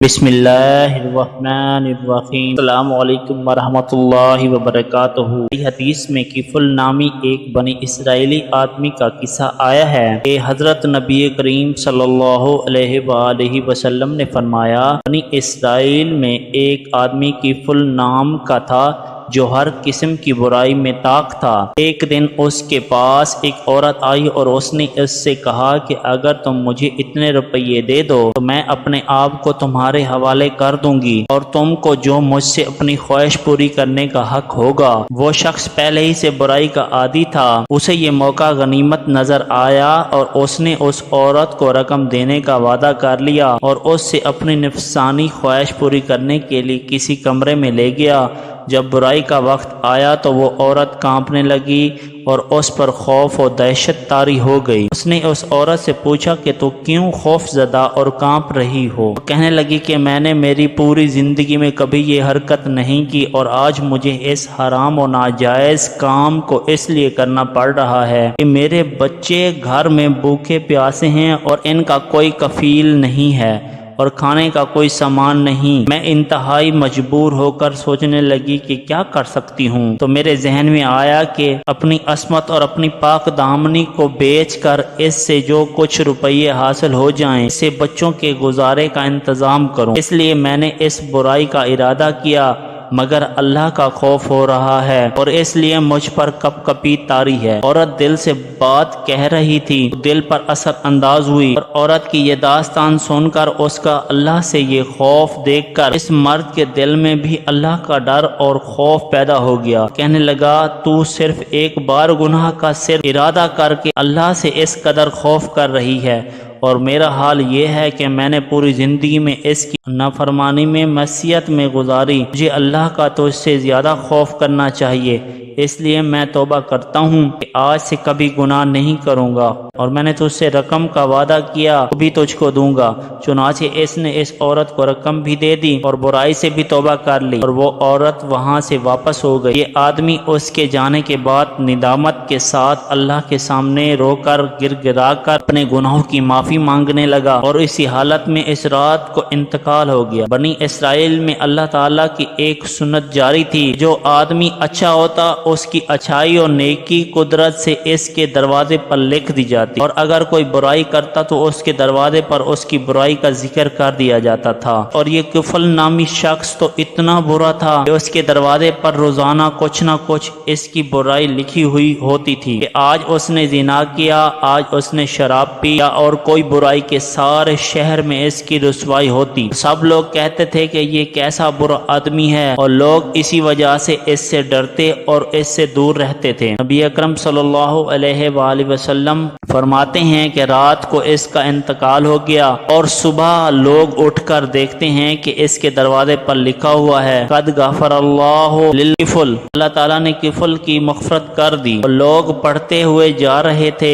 بسم اللہ الرحمن الرحیم۔ السلام علیکم ورحمۃ اللہ وبرکاتہ۔ حدیث میں کفل نامی ایک بنی اسرائیلی آدمی کا قصہ آیا ہے کہ حضرت نبی کریم صلی اللہ علیہ وآلہ وسلم نے فرمایا، بنی اسرائیل میں ایک آدمی کفل نام کا تھا جو ہر قسم کی برائی میں طاق تھا۔ ایک دن اس کے پاس ایک عورت آئی اور اس نے اس سے کہا کہ اگر تم مجھے اتنے روپیے دے دو تو میں اپنے آپ کو تمہارے حوالے کر دوں گی اور تم کو جو مجھ سے اپنی خواہش پوری کرنے کا حق ہوگا۔ وہ شخص پہلے ہی سے برائی کا عادی تھا، اسے یہ موقع غنیمت نظر آیا اور اس نے اس عورت کو رقم دینے کا وعدہ کر لیا اور اس سے اپنی نفسانی خواہش پوری کرنے کے لیے کسی کمرے میں لے گیا۔ جب برائی کا وقت آیا تو وہ عورت کانپنے لگی اور اس پر خوف و دہشت طاری ہو گئی۔ اس نے اس عورت سے پوچھا کہ تو کیوں خوف زدہ اور کانپ رہی ہو؟ وہ کہنے لگی کہ میں نے میری پوری زندگی میں کبھی یہ حرکت نہیں کی اور آج مجھے اس حرام و ناجائز کام کو اس لیے کرنا پڑ رہا ہے کہ میرے بچے گھر میں بھوکے پیاسے ہیں اور ان کا کوئی کفیل نہیں ہے اور کھانے کا کوئی سامان نہیں۔ میں انتہائی مجبور ہو کر سوچنے لگی کہ کیا کر سکتی ہوں، تو میرے ذہن میں آیا کہ اپنی عصمت اور اپنی پاک دامنی کو بیچ کر اس سے جو کچھ روپیے حاصل ہو جائیں اس سے بچوں کے گزارے کا انتظام کروں۔ اس لیے میں نے اس برائی کا ارادہ کیا، مگر اللہ کا خوف ہو رہا ہے اور اس لیے مجھ پر کپ کپی طاری ہے۔ عورت دل سے بات کہہ رہی تھی، دل پر اثر انداز ہوئی اور عورت کی یہ داستان سن کر اس کا اللہ سے یہ خوف دیکھ کر اس مرد کے دل میں بھی اللہ کا ڈر اور خوف پیدا ہو گیا۔ کہنے لگا، تو صرف ایک بار گناہ کا صرف ارادہ کر کے اللہ سے اس قدر خوف کر رہی ہے اور میرا حال یہ ہے کہ میں نے پوری زندگی میں اس کی نافرمانی میں معصیت میں گزاری۔ مجھے اللہ کا تو اس سے زیادہ خوف کرنا چاہیے، اس لیے میں توبہ کرتا ہوں کہ آج سے کبھی گناہ نہیں کروں گا اور میں نے تجھ سے رقم کا وعدہ کیا وہ بھی تجھ کو دوں گا۔ چنانچہ اس نے اس عورت کو رقم بھی دے دی اور برائی سے بھی توبہ کر لی اور وہ عورت وہاں سے واپس ہو گئی۔ یہ آدمی اس کے جانے کے بعد ندامت کے ساتھ اللہ کے سامنے رو کر گر گرا کر اپنے گناہوں کی معافی مانگنے لگا اور اسی حالت میں اس رات کو انتقال ہو گیا۔ بنی اسرائیل میں اللہ تعالیٰ کی ایک سنت جاری تھی، جو آدمی اچھا ہوتا اس کی اچھائی اور نیکی قدرت سے اس کے دروازے پر لکھ دی جاتی اور اگر کوئی برائی کرتا تو اس کے دروازے پر اس کی برائی کا ذکر کر دیا جاتا تھا۔ اور یہ کفل نامی شخص تو اتنا برا تھا کہ اس کے دروازے پر روزانہ کچھ نہ کچھ اس کی برائی لکھی ہوئی ہوتی تھی کہ آج اس نے زنا کیا، آج اس نے شراب پی یا اور کوئی برائی کے سارے شہر میں اس کی رسوائی ہوتی۔ سب لوگ کہتے تھے کہ یہ کیسا برا آدمی ہے اور لوگ اسی وجہ سے اس سے ڈرتے اور اس سے دور رہتے تھے۔ نبی اکرم صلی اللہ علیہ وآلہ وسلم فرماتے ہیں کہ رات کو اس کا انتقال ہو گیا اور صبح لوگ اٹھ کر دیکھتے ہیں کہ اس کے دروازے پر لکھا ہوا ہے قد غفر اللہ للکفل، اللہ تعالیٰ نے کفل کی مغفرت کر دی۔ اور لوگ پڑھتے ہوئے جا رہے تھے،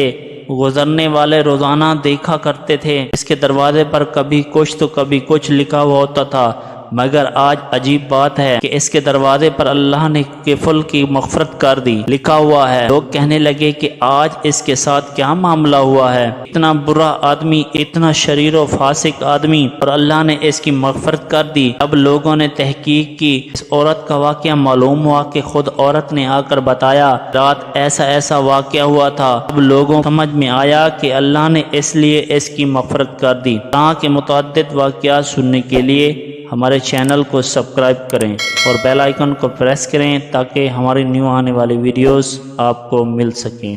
گزرنے والے روزانہ دیکھا کرتے تھے اس کے دروازے پر کبھی کچھ تو کبھی کچھ لکھا ہوا ہوتا تھا، مگر آج عجیب بات ہے کہ اس کے دروازے پر اللہ نے کفل کی مغفرت کر دی لکھا ہوا ہے۔ لوگ کہنے لگے کہ آج اس کے ساتھ کیا معاملہ ہوا ہے، اتنا برا آدمی، اتنا شریر و فاسق آدمی اور اللہ نے اس کی مغفرت کر دی۔ اب لوگوں نے تحقیق کی، اس عورت کا واقعہ معلوم ہوا کہ خود عورت نے آ کر بتایا رات ایسا ایسا واقعہ ہوا تھا۔ اب لوگوں سمجھ میں آیا کہ اللہ نے اس لیے اس کی مغفرت کر دی۔ تاکہ متعدد واقعات سننے کے لیے ہمارے چینل کو سبسکرائب کریں اور بیل آئیکن کو پریس کریں تاکہ ہماری نیو آنے والی ویڈیوز آپ کو مل سکیں۔